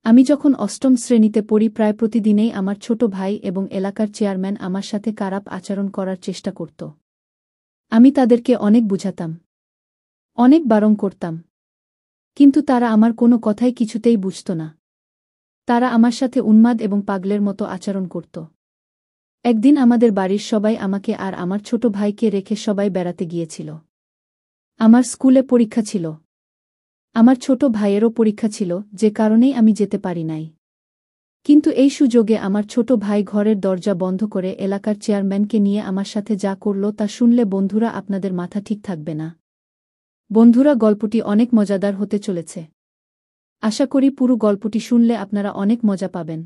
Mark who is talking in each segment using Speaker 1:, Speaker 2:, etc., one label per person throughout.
Speaker 1: আমি যখন অষ্টম শ্রেণীতে পড়ি প্রায় প্রতিদিনেই আমার ছোট ভাই এবং এলাকার চেয়ারম্যান আমার সাথে খারাপ আচরণ করার চেষ্টা করত। আমি তাদেরকে অনেক বুঝাতাম, অনেক বারণ করতাম, কিন্তু তারা আমার কোনো কথাই কিছুতেই বুঝত না। তারা আমার সাথে উন্মাদ এবং পাগলের মতো আচরণ করত। একদিন আমাদের বাড়ির সবাই আমাকে আর আমার ছোট ভাইকে রেখে সবাই বেড়াতে গিয়েছিল। আমার স্কুলে পরীক্ষা ছিল। আমার ছোট ভাইয়েরও পরীক্ষা ছিল, যে কারণেই আমি যেতে পারি নাই। কিন্তু এই সুযোগে আমার ছোট ভাই ঘরের দরজা বন্ধ করে এলাকার চেয়ারম্যানকে নিয়ে আমার সাথে যা করল তা শুনলে বন্ধুরা আপনাদের মাথা ঠিক থাকবে না। বন্ধুরা, গল্পটি অনেক মজাদার হতে চলেছে। আশা করি পুরো গল্পটি শুনলে আপনারা অনেক মজা পাবেন।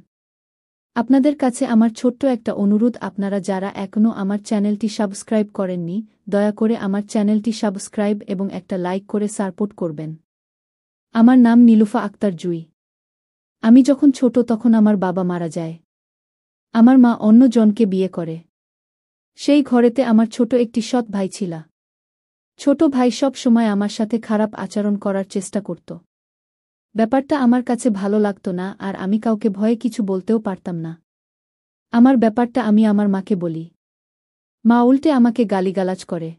Speaker 1: আপনাদের কাছে আমার ছোট্ট একটা অনুরোধ, আপনারা যারা এখনও আমার চ্যানেলটি সাবস্ক্রাইব করেননি, দয়া করে আমার চ্যানেলটি সাবস্ক্রাইব এবং একটা লাইক করে সাপোর্ট করবেন। আমার নাম নীলুফা আক্তার জুই। আমি যখন ছোট তখন আমার বাবা মারা যায়। আমার মা অন্য জনকে বিয়ে করে। সেই ঘরেতে আমার ছোট একটি সৎ ভাই ছিল। ছোট ভাই সব সময় আমার সাথে খারাপ আচরণ করার চেষ্টা করত। ব্যাপারটা আমার কাছে ভালো লাগত না, আর আমি কাউকে ভয়ে কিছু বলতেও পারতাম না। আমার ব্যাপারটা আমি আমার মাকে বলি। মা উল্টে আমাকে গালিগালাজ করে।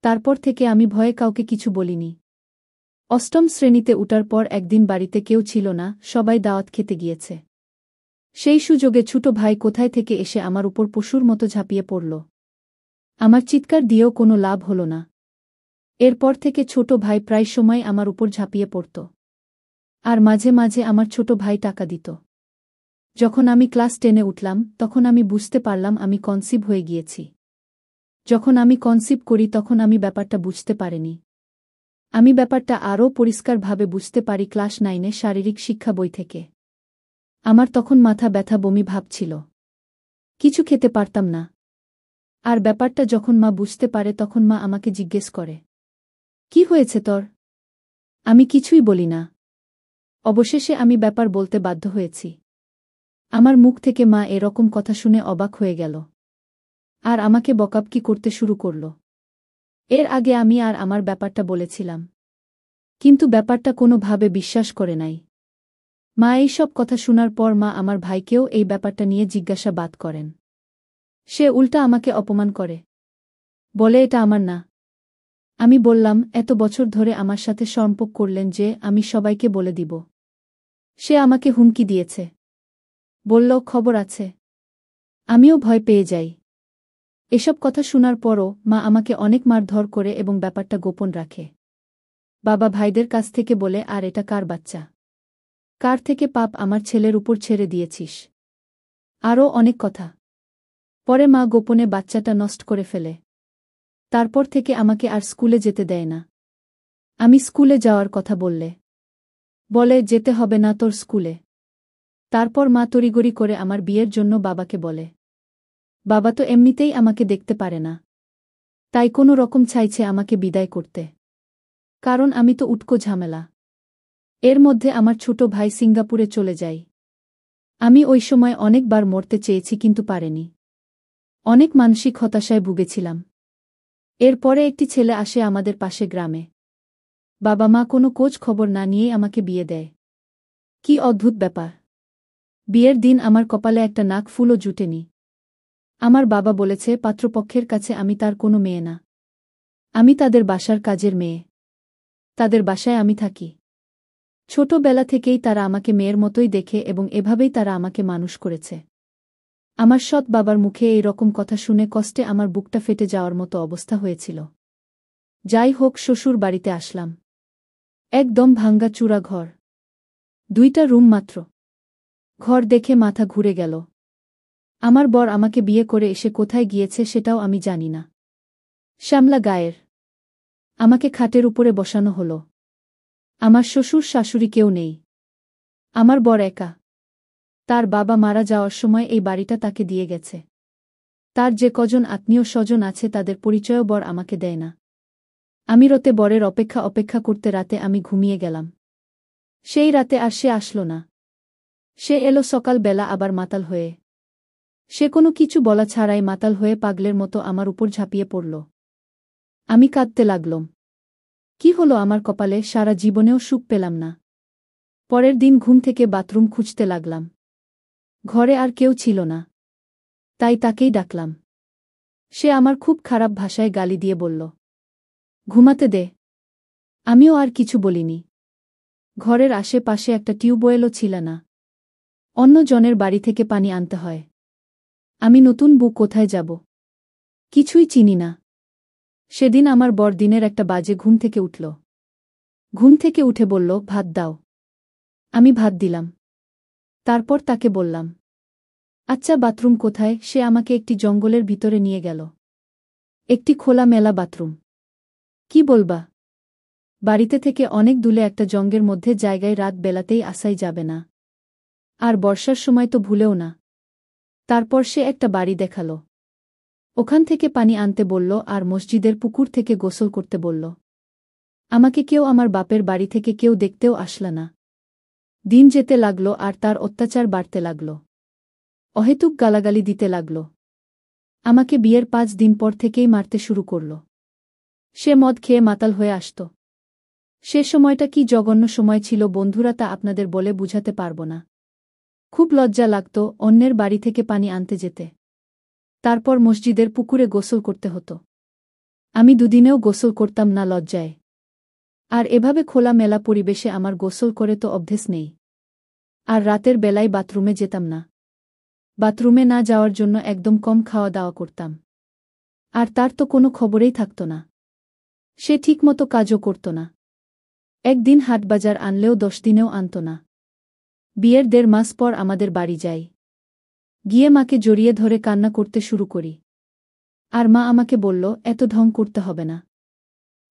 Speaker 1: তারপর থেকে আমি ভয়ে কাউকে কিছু বলিনি। অষ্টম শ্রেণীতে উঠার পর একদিন বাড়িতে কেউ ছিল না, সবাই দাওয়াত খেতে গিয়েছে। সেই সুযোগে ছোট ভাই কোথায় থেকে এসে আমার উপর পশুর মতো ঝাঁপিয়ে পড়ল। আমার চিৎকার দিয়েও কোনো লাভ হল না। এরপর থেকে ছোট ভাই প্রায় সময় আমার উপর ঝাঁপিয়ে পড়ত। আর মাঝে মাঝে আমার ছোট ভাই টাকা দিত। যখন আমি ক্লাস 10-এ উঠলাম তখন আমি বুঝতে পারলাম আমি কনসিভ হয়ে গিয়েছি। যখন আমি কনসিভ করি তখন আমি ব্যাপারটা বুঝতে পারিনি। আমি ব্যাপারটা আরও পরিষ্কারভাবে বুঝতে পারি ক্লাস 9-এ শারীরিক শিক্ষা বই থেকে। আমার তখন মাথা ব্যথা, বমি ভাব ছিল। কিছু খেতে পারতাম না। আর ব্যাপারটা যখন মা বুঝতে পারে তখন মা আমাকে জিজ্ঞেস করে, কি হয়েছে তোর? আমি কিছুই বলি না। অবশেষে আমি ব্যাপার বলতে বাধ্য হয়েছি। আমার মুখ থেকে মা এরকম কথা শুনে অবাক হয়ে গেল। আর আমাকে বকাবকি করতে শুরু করল। এর আগে আমি আর আমার ব্যাপারটা বলেছিলাম, কিন্তু ব্যাপারটা কোনোভাবে বিশ্বাস করে নাই। মা এই সব কথা শোনার পর মা আমার ভাইকেও এই ব্যাপারটা নিয়ে জিজ্ঞাসাবাদ করেন। সে উল্টা আমাকে অপমান করে, বলে এটা আমার না। আমি বললাম, এত বছর ধরে আমার সাথে সম্পর্ক করলেন যে আমি সবাইকে বলে দিব। সে আমাকে হুমকি দিয়েছে, বলল খবর আছে। আমিও ভয় পেয়ে যাই। এসব কথা শোনার পরও মা আমাকে অনেক মারধর করে এবং ব্যাপারটা গোপন রাখে। বাবা ভাইদের কাছ থেকে বলে, আর এটা কার বাচ্চা? কার থেকে পাপ আমার ছেলের উপর ছেড়ে দিয়েছিস? আরও অনেক কথা। পরে মা গোপনে বাচ্চাটা নষ্ট করে ফেলে। তারপর থেকে আমাকে আর স্কুলে যেতে দেয় না। আমি স্কুলে যাওয়ার কথা বলে যেতে হবে না তোর স্কুলে। তারপর মা তড়িগড়ি করে আমার বিয়ের জন্য বাবাকে বলে। বাবা তো এমনিতেই আমাকে দেখতে পারে না, তাই কোনো রকম চাইছে আমাকে বিদায় করতে। কারণ আমি তো উটকো ঝামেলা। এর মধ্যে আমার ছোট ভাই সিঙ্গাপুরে চলে যায়। আমি ওই সময় অনেকবার মরতে চেয়েছি, কিন্তু পারেনি। অনেক মানসিক হতাশায় ভুগেছিলাম। এরপরে একটি ছেলে আসে আমাদের পাশে গ্রামে। বাবা মা কোনো খোঁজ খবর না নিয়েই আমাকে বিয়ে দেয়। কি অদ্ভুত ব্যাপার! বিয়ের দিন আমার কপালে একটা নাক ফুলও জুটেনি। আমার বাবা বলেছে পাত্রপক্ষের কাছে আমি তার কোনো মেয়ে না। আমি তাদের বাসার কাজের মেয়ে। তাদের বাসায় আমি থাকি। ছোটবেলা থেকেই তারা আমাকে মেয়ের মতোই দেখে এবং এভাবেই তারা আমাকে মানুষ করেছে। আমার সৎ বাবার মুখে এই রকম কথা শুনে কষ্টে আমার বুকটা ফেটে যাওয়ার মতো অবস্থা হয়েছিল। যাই হোক, শ্বশুর বাড়িতে আসলাম। একদম ভাঙ্গা চূড়া ঘর। 2টা রুম মাত্র। ঘর দেখে মাথা ঘুরে গেল। আমার বর আমাকে বিয়ে করে এসে কোথায় গিয়েছে সেটাও আমি জানি না। শ্যামলা গায়ের। আমাকে খাটের উপরে বসানো হলো। আমার শ্বশুর শাশুড়ি কেউ নেই। আমার বর একা। তার বাবা মারা যাওয়ার সময় এই বাড়িটা তাকে দিয়ে গেছে। তার যে কজন আত্মীয় স্বজন আছে তাদের পরিচয়ও বর আমাকে দেয় না। আমি রতে বরের অপেক্ষা করতে রাতে আমি ঘুমিয়ে গেলাম। সেই রাতে আর সে আসলো না। সে এলো সকাল বেলা আবার মাতাল হয়ে। সে কোনো কিছু বলা ছাড়াই মাতাল হয়ে পাগলের মতো আমার উপর ঝাঁপিয়ে পড়ল। আমি কাঁদতে লাগলাম। কি হলো আমার কপালে? সারা জীবনেও সুখ পেলাম না। পরের দিন ঘুম থেকে বাথরুম খুঁজতে লাগলাম। ঘরে আর কেউ ছিল না। তাই তাকেই ডাকলাম। সে আমার খুব খারাপ ভাষায় গালি দিয়ে বলল, ঘুমাতে দে। আমিও আর কিছু বলিনি। ঘরের আশেপাশে একটা টিউবওয়েলও ছিল না। অন্য জনের বাড়ি থেকে পানি আনতে হয়। আমি নতুন বউ, কোথায় যাব? কিছুই চিনি না। সেদিন আমার বর দিনের 1 বাজে ঘুম থেকে উঠল। ঘুম থেকে উঠে বলল, ভাত দাও। আমি ভাত দিলাম। তারপর তাকে বললাম, আচ্ছা বাথরুম কোথায়? সে আমাকে একটি জঙ্গলের ভিতরে নিয়ে গেল। একটি খোলামেলা বাথরুম। কি বলবা? বাড়িতে থেকে অনেক দূরে একটা জঙ্গের মধ্যে জায়গায় রাত বেলাতেই আসাই যাবে না। আর বর্ষার সময় তো ভুলেও না। তারপর সে একটা বাড়ি দেখালো। ওখান থেকে পানি আনতে বলল আর মসজিদের পুকুর থেকে গোসল করতে বলল। আমাকে কেউ, আমার বাপের বাড়ি থেকে কেউ দেখতেও আসল না। দিন যেতে লাগল আর তার অত্যাচার বাড়তে লাগল। অহেতুক গালাগালি দিতে লাগল। আমাকে বিয়ের 5 দিন পর থেকেই মারতে শুরু করল। সে মদ খেয়ে মাতাল হয়ে আসত। সে সময়টা কি জঘন্য সময় ছিল বন্ধুরা, তা আপনাদের বলে বুঝাতে পারব না। খুব লজ্জা লাগত অন্যের বাড়ি থেকে পানি আনতে যেতে। তারপর মসজিদের পুকুরে গোসল করতে হতো। আমি 2 দিনেও গোসল করতাম না লজ্জায়। আর এভাবে খোলামেলা পরিবেশে আমার গোসল করে তো অভ্যেস নেই। আর রাতের বেলায় বাথরুমে যেতাম না। বাথরুমে না যাওয়ার জন্য একদম কম খাওয়া দাওয়া করতাম। আর তার তো কোনো খবরেই থাকত না। সে ঠিকমতো কাজও করত না। একদিন হাটবাজার আনলেও 10 দিনেও আনত না। বিয়ের 1.5 মাস পর আমাদের বাড়ি যাই। গিয়ে মাকে জড়িয়ে ধরে কান্না করতে শুরু করি। আর মা আমাকে বলল, এত ঢং করতে হবে না।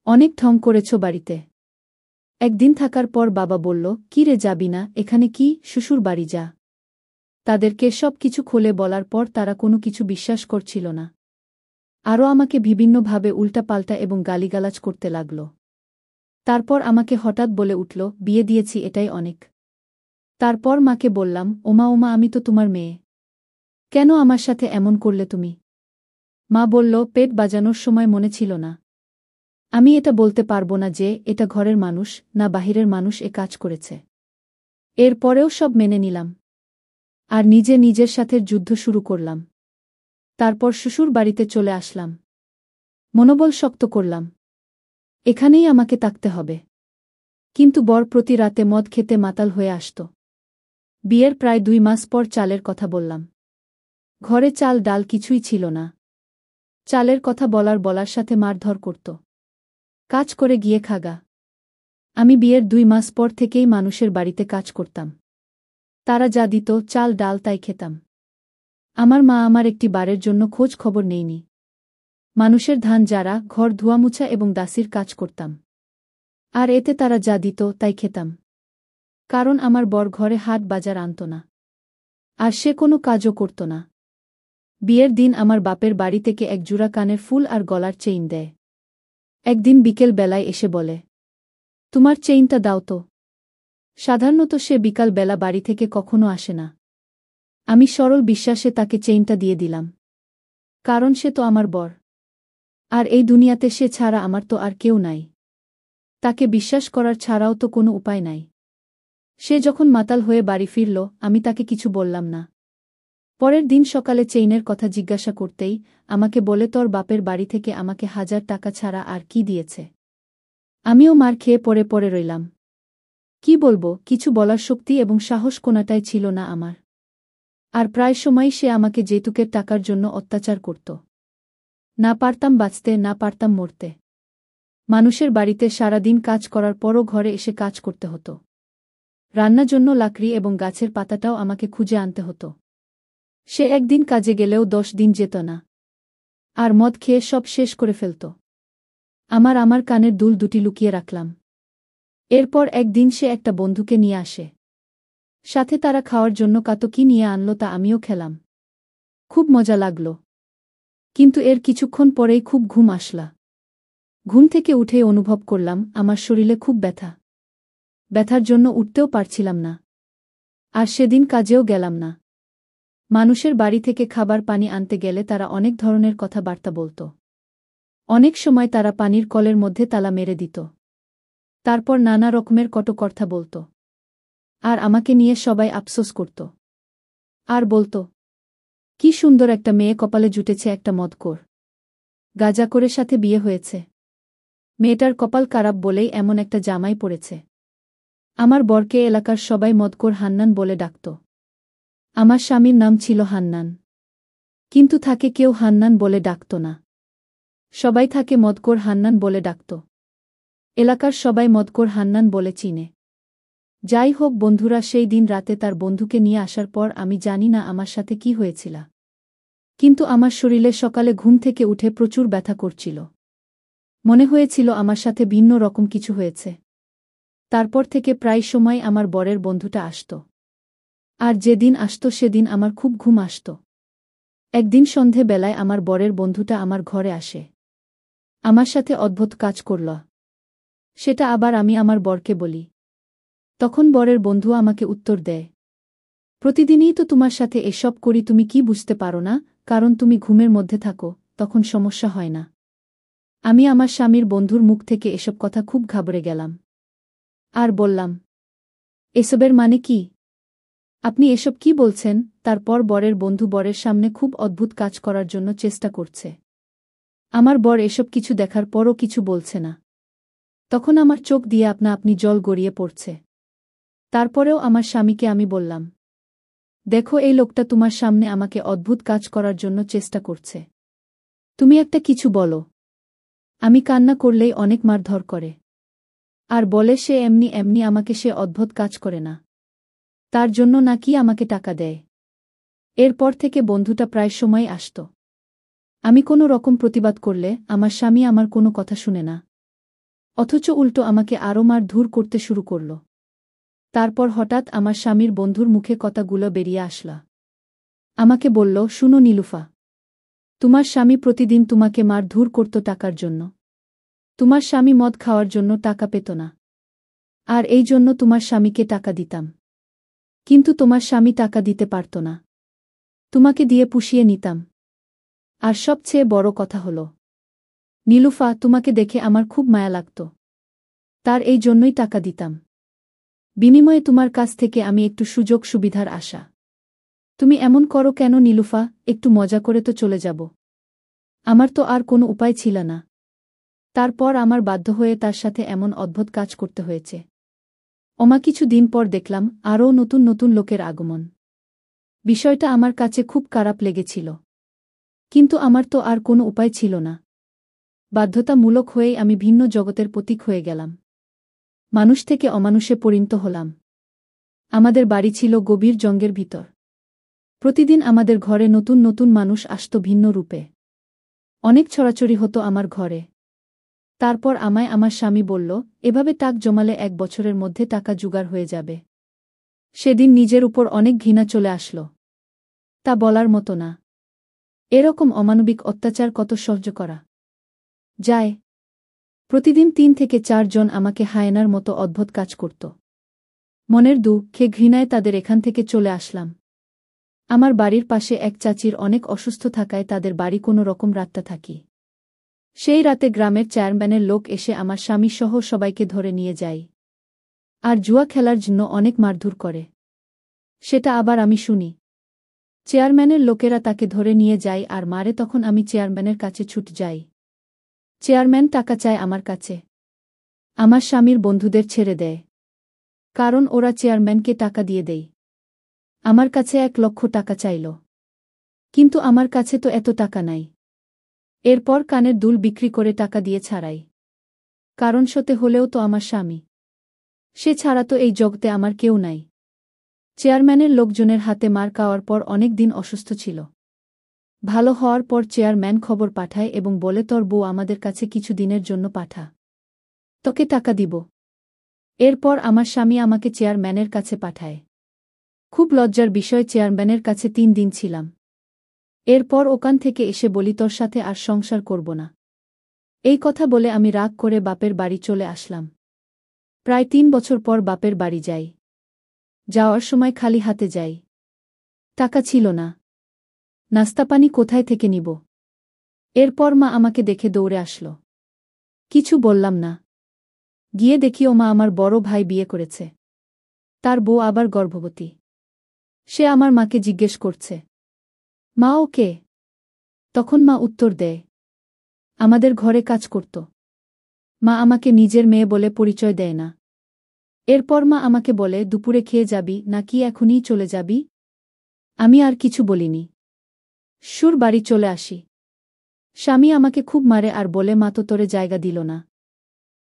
Speaker 1: অনেক ঢং করেছ বাড়িতে। একদিন থাকার পর বাবা বলল, কি রে, যাবি না? এখানে কি, শ্বশুর বাড়ি যা। তাদেরকে সব কিছু খুলে বলার পর তারা কোনো কিছু বিশ্বাস করছিল না। আরও আমাকে বিভিন্নভাবে উল্টাপাল্টা এবং গালিগালাজ করতে লাগল। তারপর আমাকে হঠাৎ বলে উঠল, বিয়ে দিয়েছি এটাই অনেক। তারপর মাকে বললাম, ওমা ওমা, আমি তো তোমার মেয়ে। কেন আমার সাথে এমন করলে তুমি? মা বলল, পেট বাজানোর সময় মনে ছিল না। আমি এটা বলতে পারবো না যে এটা ঘরের মানুষ না বাহিরের মানুষ এ কাজ করেছে। এর পরেও সব মেনে নিলাম। আর নিজের সাথে যুদ্ধ শুরু করলাম। তারপর শ্বশুর বাড়িতে চলে আসলাম। মনোবল শক্ত করলাম। এখানেই আমাকে থাকতে হবে। কিন্তু বর প্রতি রাতে মদ খেতে মাতাল হয়ে আসত। বিয়ের প্রায় 2 মাস পর চালের কথা বললাম। ঘরে চাল ডাল কিছুই ছিল না। চালের কথা বলার সাথে মারধর করত। কাজ করে গিয়ে খাগা। আমি বিয়ের 2 মাস পর থেকেই মানুষের বাড়িতে কাজ করতাম। তারা যা দিত চাল ডাল তাই খেতাম। আমার মা আমার একটি বারের জন্য খোঁজ খবর নেয়নি। মানুষের ধান যারা, ঘর ধোয়ামুছা এবং দাসির কাজ করতাম। আর এতে তারা যা দিত তাই খেতাম। কারণ আমার বর ঘরে হাট বাজার আনত না। আর সে কোনো কাজও করত না। বিয়ের দিন আমার বাপের বাড়ি থেকে 1 জোড়া কানের ফুল আর গলার চেইন দেয়। একদিন বিকেল বেলায় এসে বলে, তোমার চেইনটা দাও তো। সাধারণত সে বিকাল বেলা বাড়ি থেকে কখনো আসে না। আমি সরল বিশ্বাসে তাকে চেইনটা দিয়ে দিলাম। কারণ সে তো আমার বর। আর এই দুনিয়াতে সে ছাড়া আমার তো আর কেউ নাই। তাকে বিশ্বাস করার ছাড়াও তো কোনো উপায় নাই। সে যখন মাতাল হয়ে বাড়ি ফিরল, আমি তাকে কিছু বললাম না। পরের দিন সকালে চেইনের কথা জিজ্ঞাসা করতেই আমাকে বলে, তোর বাপের বাড়ি থেকে আমাকে 1000 টাকা ছাড়া আর কি দিয়েছে। আমিও মার খেয়ে পড়ে রইলাম। কি বলবো, কিছু বলার শক্তি এবং সাহস কোনাটাই ছিল না আমার। আর প্রায় সময়ই সে আমাকে যৌতুকের টাকার জন্য অত্যাচার করত। না পারতাম বাঁচতে, না পারতাম মরতে। মানুষের বাড়িতে সারাদিন কাজ করার পরও ঘরে এসে কাজ করতে হতো। রান্নার জন্য লাকড়ি এবং গাছের পাতাটাও আমাকে খুঁজে আনতে হতো। সে একদিন কাজে গেলেও 10 দিন যেত না। আর মদ খেয়ে সব শেষ করে ফেলত। আমার কানের দুল 2টি লুকিয়ে রাখলাম। এরপর একদিন সে একটা বন্ধুকে নিয়ে আসে। সাথে তারা খাওয়ার জন্য কত কি নিয়ে আনলো তা আমিও খেলাম। খুব মজা লাগল। কিন্তু এর কিছুক্ষণ পরেই খুব ঘুম আসলা। ঘুম থেকে উঠেই অনুভব করলাম আমার শরীরে খুব ব্যথা। ব্যথার জন্য উঠতেও পারছিলাম না। আর সেদিন কাজেও গেলাম না। মানুষের বাড়ি থেকে খাবার পানি আনতে গেলে তারা অনেক ধরনের কথাবার্তা বলত। অনেক সময় তারা পানির কলের মধ্যে তালা মেরে দিত। তারপর নানা রকমের কটু কথা বলত। আর আমাকে নিয়ে সবাই আফসোস করত। আর বলত, কি সুন্দর একটা মেয়ে কপালে জুটেছে একটা মদখোর গাঁজাখোরের সাথে বিয়ে হয়েছে। মেয়েটার কপাল খারাপ বলেই এমন একটা জামাই পড়েছে। আমার বরকে এলাকার সবাই মদখোর হান্নান বলে ডাকত। আমার স্বামীর নাম ছিল হান্নান, কিন্তু তাকে কেউ হান্নান বলে ডাকত না। সবাই তাকে মদখোর হান্নান বলে ডাকত। এলাকার সবাই মদখোর হান্নান বলে চিনে। যাই হোক বন্ধুরা, সেই দিন রাতে তার বন্ধুকে নিয়ে আসার পর আমি জানি না আমার সাথে কি হয়েছিল, কিন্তু আমার শরীরে সকালে ঘুম থেকে উঠে প্রচুর ব্যথা করছিল। মনে হয়েছিল আমার সাথে ভিন্ন রকম কিছু হয়েছে। তারপর থেকে প্রায় সময় আমার বরের বন্ধুটা আসত। আর যেদিন আসত সেদিন আমার খুব ঘুম আসত। একদিন সন্ধে বেলায় আমার বরের বন্ধুটা আমার ঘরে আসে। আমার সাথে অদ্ভুত কাজ করল। সেটা আবার আমি আমার বরকে বলি। তখন বরের বন্ধু আমাকে উত্তর দেয়, প্রতিদিনই তো তোমার সাথে এসব করি, তুমি কি বুঝতে পারো না? কারণ তুমি ঘুমের মধ্যে থাকো, তখন সমস্যা হয় না। আমি আমার স্বামীর বন্ধুর মুখ থেকে এসব কথা খুব ঘাবড়ে গেলাম। আর বললাম, এসবের মানে কি? আপনি এসব কি বলছেন? তারপর বরের বন্ধু বরের সামনে খুব অদ্ভুত কাজ করার জন্য চেষ্টা করছে। আমার বর এসব কিছু দেখার পরও কিছু বলছে না। তখন আমার চোখ দিয়ে আপনা আপনি জল গড়িয়ে পড়ছে। তারপরেও আমার স্বামীকে আমি বললাম, দেখো, এই লোকটা তোমার সামনে আমাকে অদ্ভুত কাজ করার জন্য চেষ্টা করছে। তুমি একটা কিছু বলো। আমি কান্না করলেই অনেক মারধর করে। আর বলে সে এমনি এমনি আমাকে সে অদ্ভুত কাজ করে না, তার জন্য নাকি আমাকে টাকা দেয়। এরপর থেকে বন্ধুটা প্রায় সময় আসত। আমি কোনো রকম প্রতিবাদ করলে আমার স্বামী আমার কোনো কথা শুনে না, অথচ উল্টো আমাকে আরও মারধর করতে শুরু করল। তারপর হঠাৎ আমার স্বামীর বন্ধুর মুখে কথাগুলো বেরিয়ে আসলা। আমাকে বলল, শুনো নীলুফা, তোমার স্বামী প্রতিদিন তোমাকে মারধর করত টাকার জন্য। তোমার স্বামী মদ খাওয়ার জন্য টাকা পেত না, আর এই জন্য তোমার স্বামীকে টাকা দিতাম। কিন্তু তোমার স্বামী টাকা দিতে পারত না, তোমাকে দিয়ে পুষিয়ে নিতাম। আর সবচেয়ে বড় কথা হল, নীলুফা, তোমাকে দেখে আমার খুব মায়া লাগত, তার এই জন্যই টাকা দিতাম। বিনিময়ে তোমার কাছ থেকে আমি একটু সুযোগ সুবিধার আশা। তুমি এমন করো কেন নীলুফা? একটু মজা করে তো চলে যাব। আমার তো আর কোনো উপায় ছিল না। তারপর আমার বাধ্য হয়ে তার সাথে এমন অদ্ভুত কাজ করতে হয়েছে। কিছু দিন পর দেখলাম আরও নতুন নতুন লোকের আগমন। বিষয়টা আমার কাছে খুব খারাপ লেগেছিল, কিন্তু আমার তো আর কোনো উপায় ছিল না। বাধ্যতামূলক হয়েই আমি ভিন্ন জগতের প্রতীক হয়ে গেলাম। মানুষ থেকে অমানুষে পরিণত হলাম। আমাদের বাড়ি ছিল গভীর জঙ্গলের ভিতর। প্রতিদিন আমাদের ঘরে নতুন নতুন মানুষ আসত ভিন্ন রূপে। অনেক ছড়াছড়ি হতো আমার ঘরে। তারপর আমায় আমার স্বামী বলল, এভাবে টাকা জমালে 1 বছরের মধ্যে টাকা জোগাড় হয়ে যাবে। সেদিন নিজের উপর অনেক ঘৃণা চলে আসলো। তা বলার মতো না। এরকম অমানবিক অত্যাচার কত সহ্য করা যায়? প্রতিদিন 3 থেকে 4 জন আমাকে হায়েনার মতো অদ্ভুত কাজ করত। মনের দুঃখে ঘৃণায় তাদের এখান থেকে চলে আসলাম। আমার বাড়ির পাশে এক চাচির অনেক অসুস্থ থাকায় তাদের বাড়ি কোনো রকম রাতটা থাকি। সেই রাতে গ্রামের চেয়ারম্যানের লোক এসে আমার স্বামীসহ সবাইকে ধরে নিয়ে যায়। আর জুয়া খেলার জন্য অনেক মারধর করে। সেটা আবার আমি শুনি। চেয়ারম্যানের লোকেরা তাকে ধরে নিয়ে যায় আর মারে। তখন আমি চেয়ারম্যানের কাছে ছুটে যাই। চেয়ারম্যান টাকা চায় আমার কাছে। আমার স্বামীর বন্ধুদের ছেড়ে দেয়, কারণ ওরা চেয়ারম্যানকে টাকা দিয়ে দেয়। আমার কাছে 1 লক্ষ টাকা চাইল, কিন্তু আমার কাছে তো এত টাকা নাই। এরপর কানের দুল বিক্রি করে টাকা দিয়ে ছাড়াই, কারণ সতে হলেও তো আমার স্বামী। সে ছাড়া তো এই জগতে আমার কেউ নাই। চেয়ারম্যানের লোকজনের হাতে মার খাওয়ার পর অনেক দিন অসুস্থ ছিল। ভালো হওয়ার পর চেয়ারম্যান খবর পাঠায় এবং বলে, তোর বউ আমাদের কাছে কিছু দিনের জন্য পাঠা, তোকে টাকা দিব। এরপর আমার স্বামী আমাকে চেয়ারম্যানের কাছে পাঠায়। খুব লজ্জার বিষয়, চেয়ারম্যানের কাছে 3 দিন ছিলাম। এরপর ওখান থেকে এসে বলি, তোর সাথে আর সংসার করব না। এই কথা বলে আমি রাগ করে বাপের বাড়ি চলে আসলাম। প্রায় 3 বছর পর বাপের বাড়ি যাই। যাওয়ার সময় খালি হাতে যাই। টাকা ছিল না। নাস্তাপানি কোথায় থেকে নিব? এরপর মা আমাকে দেখে দৌড়ে আসলো। কিছু বললাম না। গিয়ে দেখি ও মা আমার বড় ভাই বিয়ে করেছে। তার বউ আবার গর্ভবতী। সে আমার মাকে জিজ্ঞেস করছে, মা ও কে? তখন মা উত্তর দেয়, আমাদের ঘরে কাজ করত। মা আমাকে নিজের মেয়ে বলে পরিচয় দেয় না। এরপর মা আমাকে বলে, দুপুরে খেয়ে যাবি নাকি এখনই চলে যাবি? আমি আর কিছু বলিনি। সুর বাড়ি চলে আসি। স্বামী আমাকে খুব মারে আর বলে, মা তো তোরে জায়গা দিল না।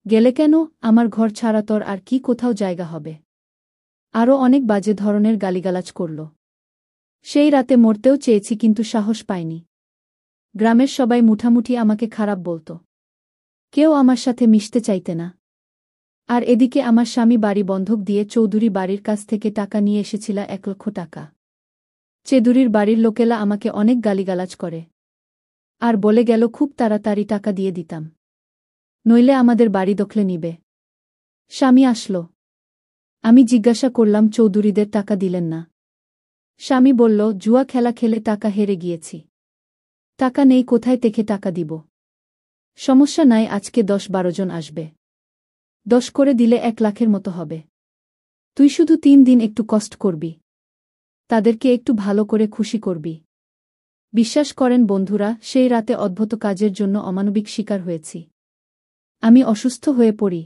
Speaker 1: গেলে কেন? আমার ঘর ছাড়া তোর আর কি কোথাও জায়গা হবে? আরও অনেক বাজে ধরনের গালিগালাজ করল। সেই রাতে মরতেও চেয়েছি কিন্তু সাহস পাইনি। গ্রামের সবাই মুঠামুঠি আমাকে খারাপ বলত। কেউ আমার সাথে মিশতে চাইতে না। আর এদিকে আমার স্বামী বাড়ি বন্ধক দিয়ে চৌধুরী বাড়ির কাছ থেকে টাকা নিয়ে এসেছিল 1,00,000 টাকা। চৌধুরীর বাড়ির লোকেলা আমাকে অনেক গালিগালাজ করে। আর বলে গেল খুব তাড়াতাড়ি টাকা দিয়ে দিতাম, নইলে আমাদের বাড়ি দখলে নিবে। স্বামী আসল। আমি জিজ্ঞাসা করলাম, চৌধুরীদের টাকা দিলেন না? স্বামী বলল, জুয়া খেলা খেলে টাকা হেরে গিয়েছি। টাকা নেই, কোথায় থেকে টাকা দিব? সমস্যা নাই, আজকে 10-12 জন আসবে। 10 করে দিলে 1,00,000 মতো হবে। তুই শুধু 3 দিন একটু কষ্ট করবি, তাদেরকে একটু ভালো করে খুশি করবি। বিশ্বাস করেন বন্ধুরা, সেই রাতে অদ্ভুত কাজের জন্য অমানবিক শিকার হয়েছি। আমি অসুস্থ হয়ে পড়ি।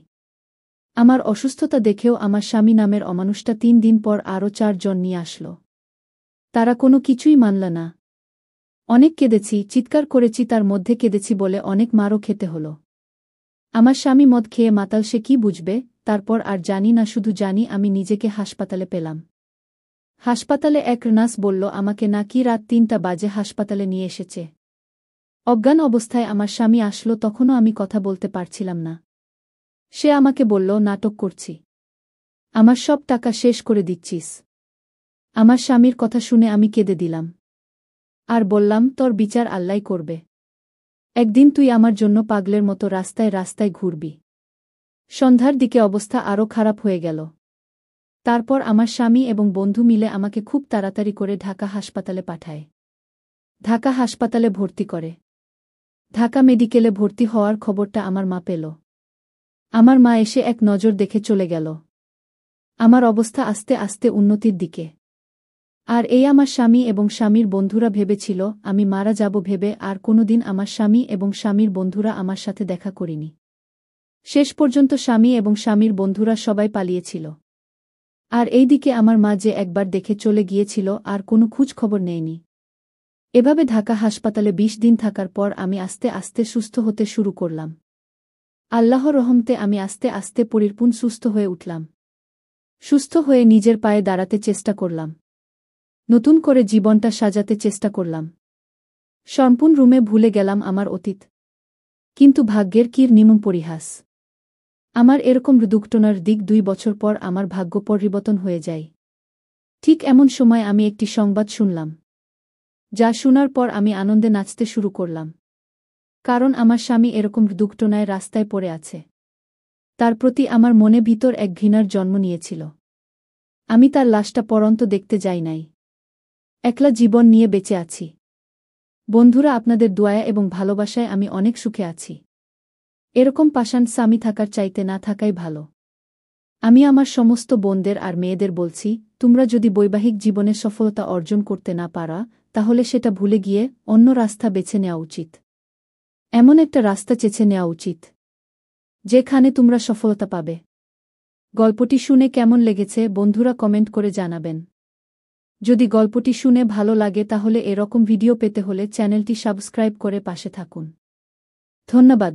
Speaker 1: আমার অসুস্থতা দেখেও আমার স্বামী নামের অমানুষটা 3 দিন পর আরও 4 জন নিয়ে আসল। তারা কোনো কিছুই মানল না। অনেক কেঁদেছি, চিৎকার করেছি, তার মধ্যে কেঁদেছি বলে অনেক মারও খেতে হল। আমার স্বামী মদ খেয়ে মাতাল, সে কি বুঝবে? তারপর আর জানি না, শুধু জানি আমি নিজেকে হাসপাতালে পেলাম। হাসপাতালে এক নার্স বলল আমাকে নাকি রাত 3টা বাজে হাসপাতালে নিয়ে এসেছে। অজ্ঞান অবস্থায় আমার স্বামী আসলো, তখনও আমি কথা বলতে পারছিলাম না। সে আমাকে বলল, নাটক করছি, আমার সব টাকা শেষ করে দিচ্ছিস। আমার স্বামীর কথা শুনে আমি কেঁদে দিলাম। আর বললাম, তোর বিচার আল্লাহই করবে। একদিন তুই আমার জন্য পাগলের মতো রাস্তায় রাস্তায় ঘুরবি। সন্ধ্যার দিকে অবস্থা আরও খারাপ হয়ে গেল। তারপর আমার স্বামী এবং বন্ধু মিলে আমাকে খুব তাড়াতাড়ি করে ঢাকা হাসপাতালে পাঠায়। ঢাকা হাসপাতালে ভর্তি করে। ঢাকা মেডিকেলে ভর্তি হওয়ার খবরটা আমার মা পেল। আমার মা এসে এক নজর দেখে চলে গেল। আমার অবস্থা আস্তে আস্তে উন্নতির দিকে। আর এই আমার স্বামী এবং স্বামীর বন্ধুরা ভেবেছিল আমি মারা যাব ভেবে, আর কোনোদিন আমার স্বামী এবং স্বামীর বন্ধুরা আমার সাথে দেখা করিনি। শেষ পর্যন্ত স্বামী এবং স্বামীর বন্ধুরা সবাই পালিয়েছিল। আর এইদিকে আমার মা যে একবার দেখে চলে গিয়েছিল আর কোনো খোঁজ খবর নেয়নি। এভাবে ঢাকা হাসপাতালে 20 দিন থাকার পর আমি আস্তে আস্তে সুস্থ হতে শুরু করলাম। আল্লাহর রহমতে আমি আস্তে আস্তে পরিপূর্ণ সুস্থ হয়ে উঠলাম। সুস্থ হয়ে নিজের পায়ে দাঁড়াতে চেষ্টা করলাম। নতুন করে জীবনটা সাজাতে চেষ্টা করলাম। সম্পূর্ণ রুমে ভুলে গেলাম আমার অতীত। কিন্তু ভাগ্যের কি নির্মম পরিহাস! আমার এরকম দুঃখটনার দিক 2 বছর পর আমার ভাগ্য পরিবর্তন হয়ে যায়। ঠিক এমন সময় আমি একটি সংবাদ শুনলাম, যা শোনার পর আমি আনন্দে নাচতে শুরু করলাম। কারণ আমার স্বামী এরকম দুঃখটনায় রাস্তায় পড়ে আছে। তার প্রতি আমার মনে ভিতর এক ঘৃণার জন্ম নিয়েছিল। আমি তার লাশটা পড়ন্ত দেখতে যাই নাই। একলা জীবন নিয়ে বেঁচে আছি। বন্ধুরা, আপনাদের দোয়া এবং ভালোবাসায় আমি অনেক সুখে আছি। এরকম পাষাণ স্বামী থাকার চাইতে না থাকাই ভালো। আমি আমার সমস্ত বোনদের আর মেয়েদের বলছি, তোমরা যদি বৈবাহিক জীবনে সফলতা অর্জন করতে না পারা, তাহলে সেটা ভুলে গিয়ে অন্য রাস্তা বেছে নেওয়া উচিত। এমন একটা রাস্তা চেছে নেওয়া উচিত যেখানে তোমরা সফলতা পাবে। গল্পটি শুনে কেমন লেগেছে বন্ধুরা কমেন্ট করে জানাবেন। যদি গল্পটি শুনে ভালো লাগে তাহলে এরকম ভিডিও পেতে হলে চ্যানেলটি সাবস্ক্রাইব করে পাশে থাকুন। ধন্যবাদ।